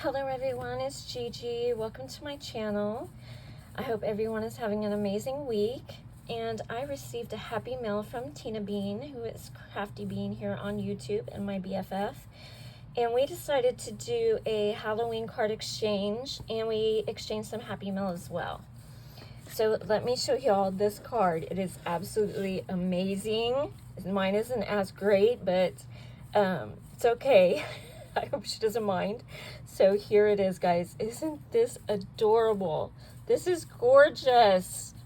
Hello everyone, it's Gigi. Welcome to my channel. I hope everyone is having an amazing week. And I received a happy mail from Tina Bean, who is Crafty Bean here on YouTube and my BFF. And we decided to do a Halloween card exchange, and we exchanged some happy mail as well. So let me show y'all this card. It is absolutely amazing. Mine isn't as great, but it's okay. I hope she doesn't mind. So here it is, guys. Isn't this adorable? This is gorgeous.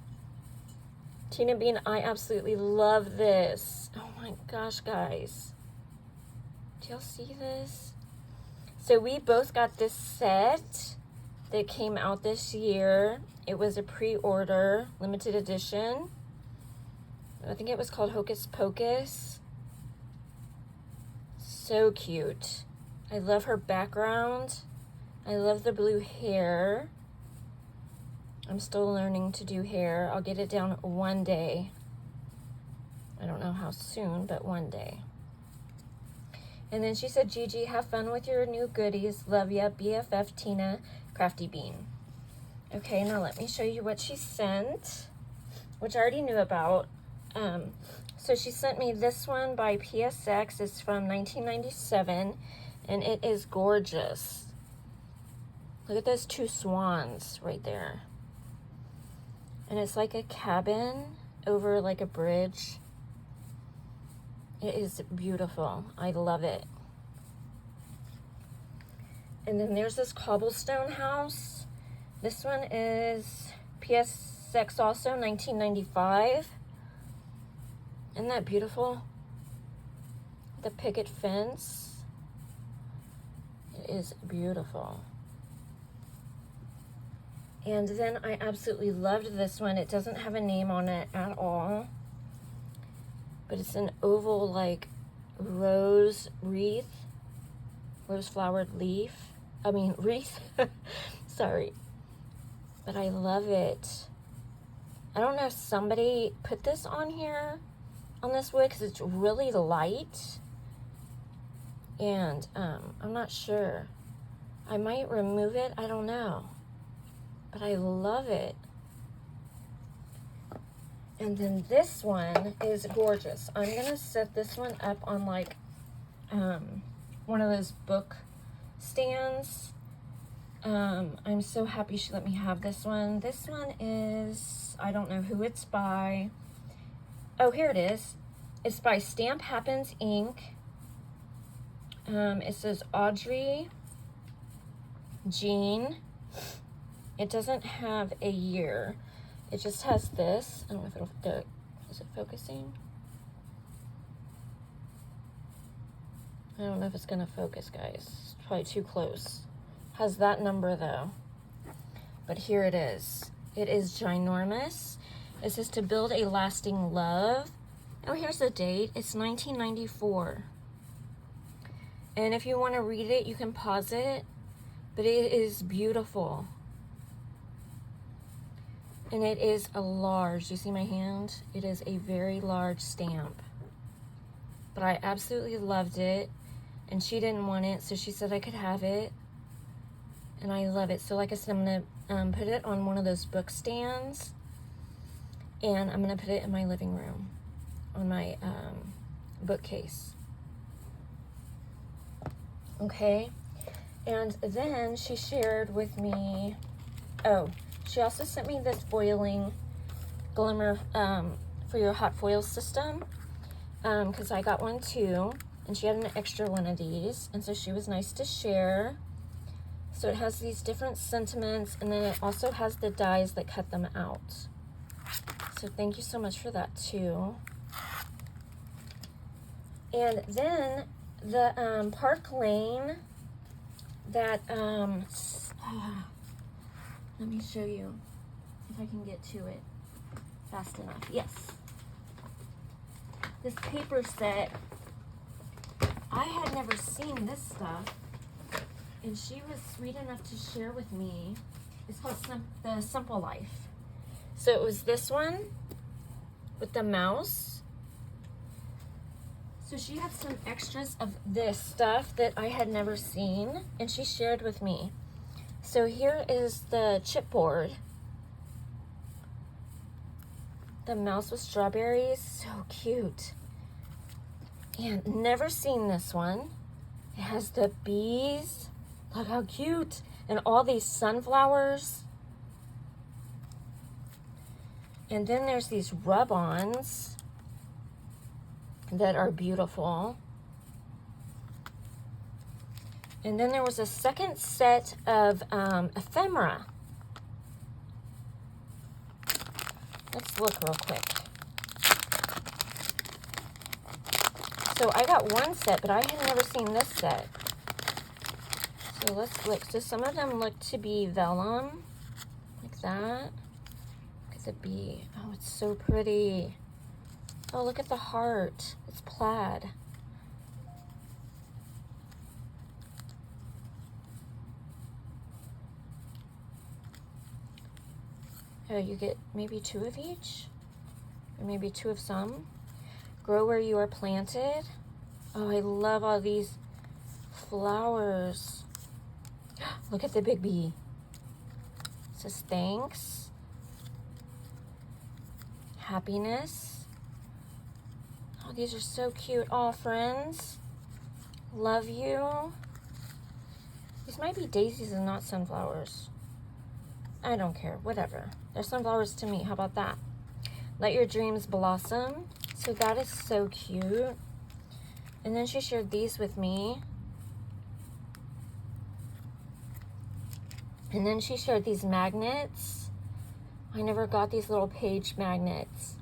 Tina Bean, I absolutely love this. Oh my gosh, guys. Do y'all see this? So we both got this set that came out this year. It was a pre-order, limited edition. I think it was called Hocus Pocus. So cute. I love her background. I love the blue hair. I'm still learning to do hair. I'll get it down one day. I don't know how soon, but one day. And then she said, Gigi, have fun with your new goodies. Love ya, BFF Tina, Crafty Bean. Okay, now let me show you what she sent, which I already knew about. So she sent me this one by PSX. It's from 1997. And it is gorgeous. Look at those two swans right there. And it's like a cabin over like a bridge. It is beautiful. I love it. And then there's this cobblestone house. This one is PSX also, 1995. Isn't that beautiful? The picket fence. It is beautiful. And then I absolutely loved this one. It doesn't have a name on it at all, but it's an oval like rose wreath, rose flowered wreath. Sorry, but I love it. I don't know if somebody put this on here on this wood because it's really light. And I'm not sure. I might remove it. I don't know. But I love it. And then this one is gorgeous. I'm going to set this one up on like one of those book stands. I'm so happy she let me have this one. This one is, I don't know who it's by. Oh, here it is. It's by Stamp Happens Inc. It says Audrey Jean. It doesn't have a year. It just has this. I don't know if it'll, is it focusing? I don't know if it's gonna focus, guys. It's probably too close. Has that number though. But here it is. It is ginormous. It says to build a lasting love. Oh, here's the date. It's 1994. And if you want to read it, you can pause it, but it is beautiful. And it is a large, you see my hand? It is a very large stamp. But I absolutely loved it, and she didn't want it, so she said I could have it. And I love it. So like I said, I'm going to put it on one of those book stands, and I'm going to put it in my living room on my bookcase. Okay, and then she shared with me, she also sent me this foiling glimmer for your hot foil system, because I got one too, and she had an extra one of these, and so she was nice to share. So it has these different sentiments, and then it also has the dies that cut them out. So thank you so much for that too. And then the Park Lane, that let me show you if I can get to it fast enough. Yes, this paper set, I had never seen this stuff, and she was sweet enough to share with me. It's called The Simple Life. So it was this one with the mouse. So she had some extras of this stuff that I had never seen, and she shared with me. So here is the chipboard. The mouse with strawberries, so cute. And never seen this one. It has the bees. Look how cute. And all these sunflowers. And then there's these rub-ons that are beautiful. And then there was a second set of ephemera. Let's look real quick. So I got one set, but I had never seen this set. So let's look. So some of them look to be vellum, like that. Look at the bee. Oh, it's so pretty. Oh, look at the heart. It's plaid. Oh, you get maybe 2 of each, or maybe 2 of some. Grow where you are planted. Oh, I love all these flowers. Look at the big bee. It says thanks. Happiness. Oh, these are so cute. Oh, friends. Love you. These might be daisies and not sunflowers. I don't care. Whatever. They're sunflowers to me. How about that? Let your dreams blossom. So that is so cute. And then she shared these with me. And then she shared these magnets. I never got these little page magnets.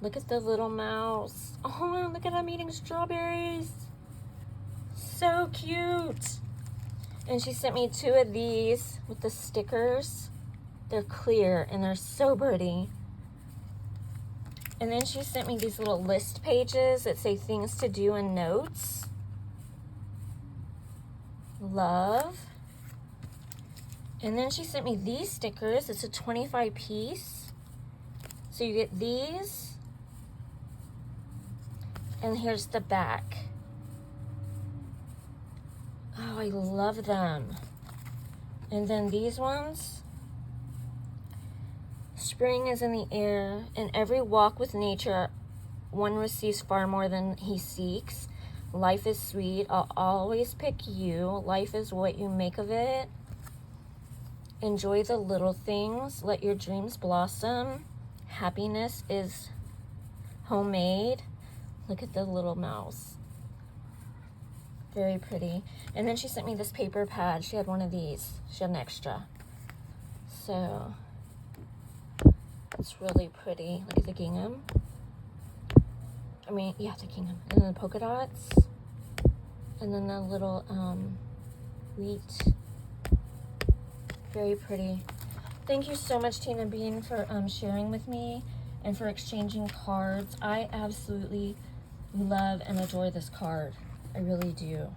Look at the little mouse. Oh, look at him eating strawberries. So cute. And she sent me 2 of these with the stickers. They're clear and they're so pretty. And then she sent me these little list pages that say things to do and notes. Love. And then she sent me these stickers. It's a 25 piece. So you get these. And here's the back. Oh, I love them. And then these ones. Spring is in the air. In every walk with nature, one receives far more than he seeks. Life is sweet. I'll always pick you. Life is what you make of it. Enjoy the little things. Let your dreams blossom. Happiness is homemade. Look at the little mouse. Very pretty. And then she sent me this paper pad. She had one of these. She had an extra. So it's really pretty. Look at the gingham. I mean, yeah, the gingham. And then the polka dots. And then the little wheat. Very pretty. Thank you so much, Tina Bean, for sharing with me and for exchanging cards. I absolutely love and adore this card. I really do.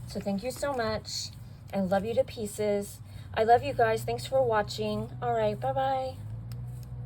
So thank you so much. I love you to pieces. I love you guys. Thanks for watching. All right, bye-bye.